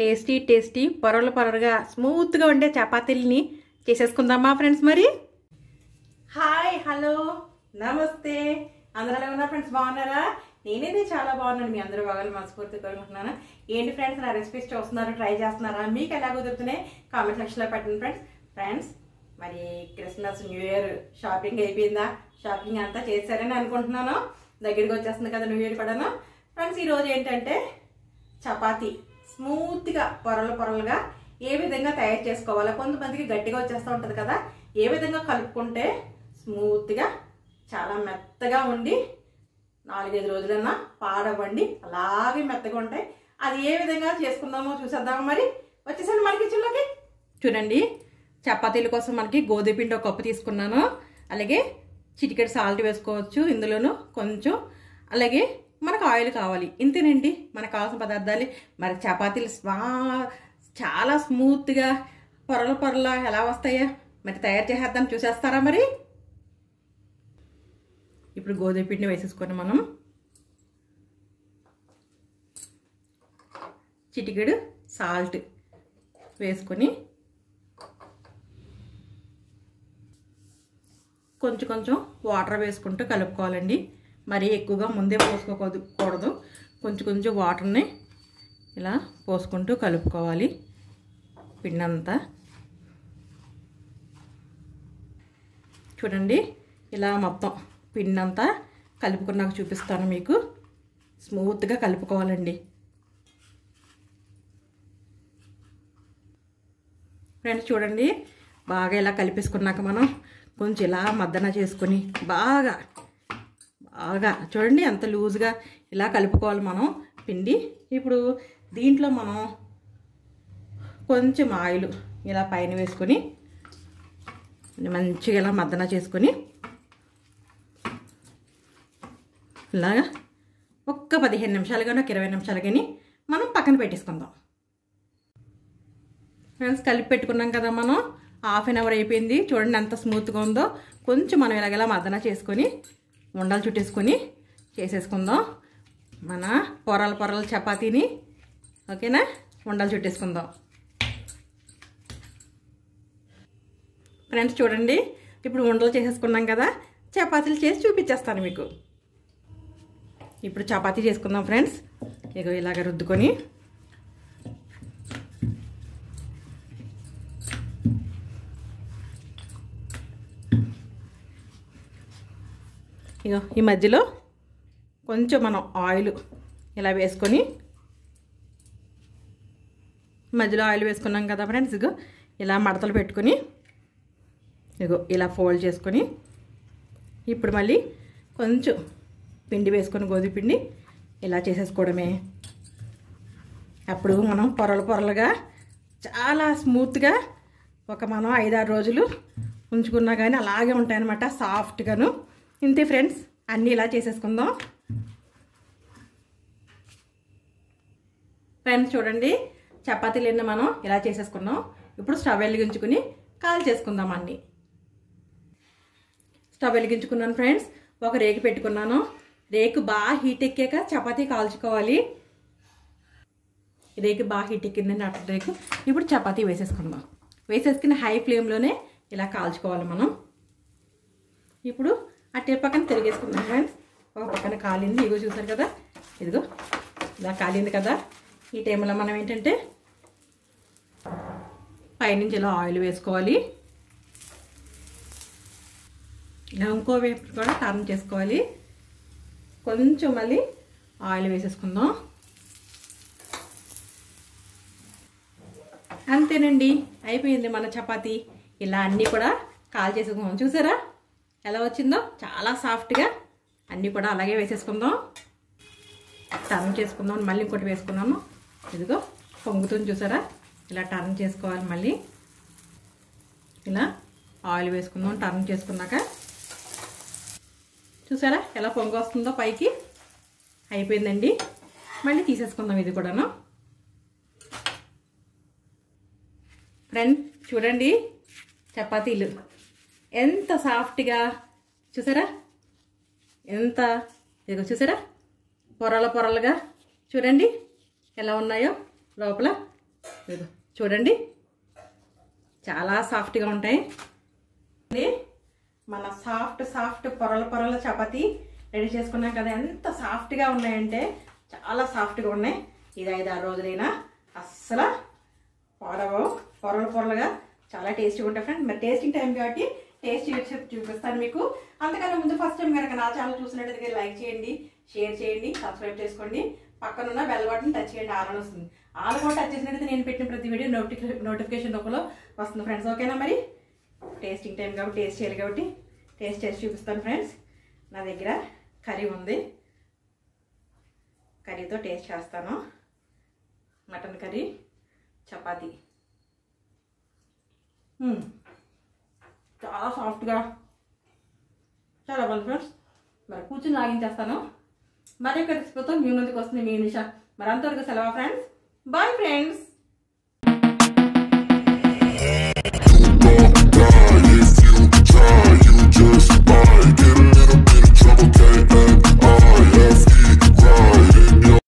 Tasty tasty పొరలు పొరలుగా స్మూత్గా ఉండే చపాతీలని చేసేసుకుందామా ఫ్రెండ్స్. మరి హాయ్, హలో, నమస్తే. అందరూ ఎలా ఉన్నారు ఫ్రెండ్స్? బాగున్నారా? నేనైతే చాలా బాగున్నాను. మీ అందరూ బాగా మనస్ఫూర్తి కోరుకుంటున్నాను. ఏంటి ఫ్రెండ్స్, నా రెసిపీస్ చూస్తున్నారు, ట్రై చేస్తున్నారా? మీకు ఎలా కుదురుతున్నాయి కామెంట్ సెక్షన్లో పెట్టండి ఫ్రెండ్స్. మరి క్రిస్మస్, న్యూ ఇయర్ షాపింగ్ అయిపోయిందా? షాపింగ్ అంతా చేశారని అనుకుంటున్నాను. దగ్గరికి వచ్చేస్తుంది కదా న్యూ ఇయర్ కూడాను. ఫ్రెండ్స్, ఈరోజు ఏంటంటే చపాతీ స్మూత్గా పొరలు పొరలుగా ఏ విధంగా తయారు చేసుకోవాలా, కొంతమందికి గట్టిగా వచ్చేస్తూ ఉంటుంది కదా, ఏ విధంగా కలుపుకుంటే స్మూత్గా చాలా మెత్తగా ఉండి 4-5 రోజులన్నా పాడవండి అలాగే మెత్తగా ఉంటాయి. అది ఏ విధంగా చేసుకుందామో చూసేద్దామా? మరి వచ్చేసండి మన కిచెన్లోకి. చూడండి, చపాతీల కోసం మనకి గోధుమ పిండి 1 కప్పు తీసుకున్నాను. అలాగే చిటికెడు సాల్ట్ వేసుకోవచ్చు ఇందులోను కొంచెం. అలాగే మనకు ఆయిల్ కావాలి, ఇంతేనండి మనకు కావాల్సిన పదార్థాలు. మరి చపాతీలు చాలా స్మూత్గా పొరల పొరల ఎలా వస్తాయో మరి తయారు చేసేద్దాం, చూసేస్తారా? మరి ఇప్పుడు గోధుమ పిండి వేసేసుకొని మనం చిటికెడు సాల్ట్ వేసుకొని కొంచెం కొంచెం వాటర్ వేసుకుంటూ కలుపుకోవాలండి. మరీ ఎక్కువగా ముందే పోసుకోకూడదు, కొంచెం కొంచెం వాటర్ని ఇలా పోసుకుంటూ కలుపుకోవాలి పిండి అంతా. చూడండి, ఇలా మొత్తం పిండి అంతా కలుపుకున్నాక చూపిస్తాను మీకు. స్మూత్గా కలుపుకోవాలండి ఫ్రెండ్స్. చూడండి, బాగా ఇలా కలిపేసుకున్నాక మనం కొంచెం ఇలా మద్దన చేసుకొని బాగా చూడండి ఎంత లూజ్గా ఇలా కలుపుకోవాలి మనం పిండి. ఇప్పుడు దీంట్లో మనం కొంచెం ఆయిల్ ఇలా పైన వేసుకొని మంచిగా ఇలా మద్దన చేసుకొని ఇలాగా ఒక్క 15 నిమిషాలు కానీ 20 నిమిషాలు కానీ మనం పక్కన పెట్టేసుకుందాం ఫ్రెండ్స్. కలిపి పెట్టుకున్నాం కదా మనం, ½ అన్ అవర్ అయిపోయింది. చూడండి ఎంత స్మూత్గా ఉందో. కొంచెం మనం ఇలాగలా మద్దన చేసుకొని ఉండలు చుట్టేసుకొని చేసేసుకుందాం మన పొరల చపాతీని. ఓకేనా? ఉండలు చుట్టేసుకుందాం ఫ్రెండ్స్. చూడండి, ఇప్పుడు ఉండలు చేసేసుకున్నాం కదా, చపాతీలు చేసి చూపించేస్తాను మీకు. ఇప్పుడు చపాతీ చేసుకుందాం ఫ్రెండ్స్. ఇగో ఇలాగ రుద్దుకొని ఇగో ఈ మధ్యలో కొంచెం మనం ఆయిల్ ఇలా వేసుకొని, మధ్యలో ఆయిల్ వేసుకున్నాం కదా ఫ్రెండ్స్. ఇగో ఇలా మడతలు పెట్టుకొని ఇగో ఇలా ఫోల్డ్ చేసుకొని ఇప్పుడు మళ్ళీ కొంచెం పిండి వేసుకొని గోధుమ పిండి ఇలా చేసేసుకోవడమే. అప్పుడు మనం పొరలుగా చాలా స్మూత్గా మనం 5-6 రోజులు ఉంచుకున్నా కానీ అలాగే ఉంటాయన్నమాట, సాఫ్ట్గాను. ఇంతే ఫ్రెండ్స్, అన్నీ ఇలా చేసేసుకుందాం ఫ్రెండ్స్. చూడండి, చపాతీలు ఎన్ని మనం ఇలా చేసేసుకున్నాం. ఇప్పుడు స్టవ్ వెలిగించుకుని కాల్ చేసుకుందాం అన్నీ. స్టవ్ వెలిగించుకున్నాను ఫ్రెండ్స్. ఒక రేకు పెట్టుకున్నాను. రేకు బాగా హీట్ ఎక్కాక చపాతీ కాల్చుకోవాలి. రేకు బాగా హీట్ ఎక్కిందండి, అట్ట రేకు. ఇప్పుడు చపాతీ వేసేసుకుందాం. వేసేసుకుని హై ఫ్లేమ్లోనే ఇలా కాల్చుకోవాలి మనం. ఇప్పుడు అట్టే పక్కన తిరిగేసుకుందాం ఫ్రెండ్స్. ఒక పక్కన కాలింది, ఇగో చూసారు కదా, ఇదిగో ఇలా కాలింది కదా. ఈ టైంలో మనం ఏంటంటే పైనుంచి ఇలా ఆయిల్ వేసుకోవాలి. ఇలా ఇంకో వైపు కూడా టర్న్ చేసుకోవాలి. కొంచెం మళ్ళీ ఆయిల్ వేసేసుకుందాం. అంతేనండి, అయిపోయింది మన చపాతీ. ఇలా అన్నీ కూడా కాల్ చేసుకుందాం. చూసారా ఎలా వచ్చిందో? చాలా సాఫ్ట్గా. అన్నీ కూడా అలాగే వేసేసుకుందాం. టర్న్ చేసుకుందాం. మళ్ళీ ఇంకోటి వేసుకున్నాను, ఇదిగో పొంగుతుంది చూసారా. ఇలా టర్న్ చేసుకోవాలి. మళ్ళీ ఇలా ఆయిల్ వేసుకుందాం. టర్న్ చేసుకున్నాక చూసారా ఎలా పొంగు వస్తుందో పైకి. అయిపోయిందండి, మళ్ళీ తీసేసుకుందాం ఇది కూడాను. ఫ్రెండ్ చూడండి, చపాతీలు ఎంత సాఫ్ట్గా, చూసారా ఎంత, ఇదిగో చూసారా పొరలుగా చూడండి ఎలా ఉన్నాయో లోపల. ఇదిగో చూడండి చాలా సాఫ్ట్గా ఉంటాయి. మన సాఫ్ట్ పొరల చపాతీ రెడీ చేసుకున్నాం కదా, ఎంత సాఫ్ట్గా ఉన్నాయంటే చాలా సాఫ్ట్గా ఉన్నాయి. ఇది 5-6 రోజులైనా అస్సలు పొరలు పొరలుగా చాలా టేస్టీగా ఉంటాయి ఫ్రెండ్స్. మరి టేస్టింగ్ టైం కాబట్టి టేస్ట్ చూపిస్తాను మీకు. అంతకన్నా ముందు ఫస్ట్ టైం కనుక నా ఛానల్ చూసినట్టయితే లైక్ చేయండి, షేర్ చేయండి, సబ్స్క్రైబ్ చేసుకోండి, పక్కనున్న బెల్ బటన్ టచ్ చేయండి, ఆల్ అని వస్తుంది. ఆల్ కూడా టచ్ చేసినట్టయితే నేను పెట్టిన ప్రతి వీడియో నోటిఫికేషన్ రూపంలో వస్తుంది ఫ్రెండ్స్. ఓకేనా? మరి టేస్టింగ్ టైం కాబట్టి టేస్ట్ చేయాలి కాబట్టి టేస్ట్ చేసి చూపిస్తాను ఫ్రెండ్స్. నా దగ్గర కర్రీ ఉంది, కర్రీతో టేస్ట్ చేస్తాను. మటన్ కర్రీ చపాతీ చాలా సాఫ్ట్గా చాలా బాగుంది ఫ్రెండ్స్. మరి కూర్చుని లాగించేస్తాను. మరి ఒక రెసిపీతో మీ ముందుకు వస్తుంది మీ నిషా. మరి అంతవరకు సెలవు ఫ్రెండ్స్. Bye friends.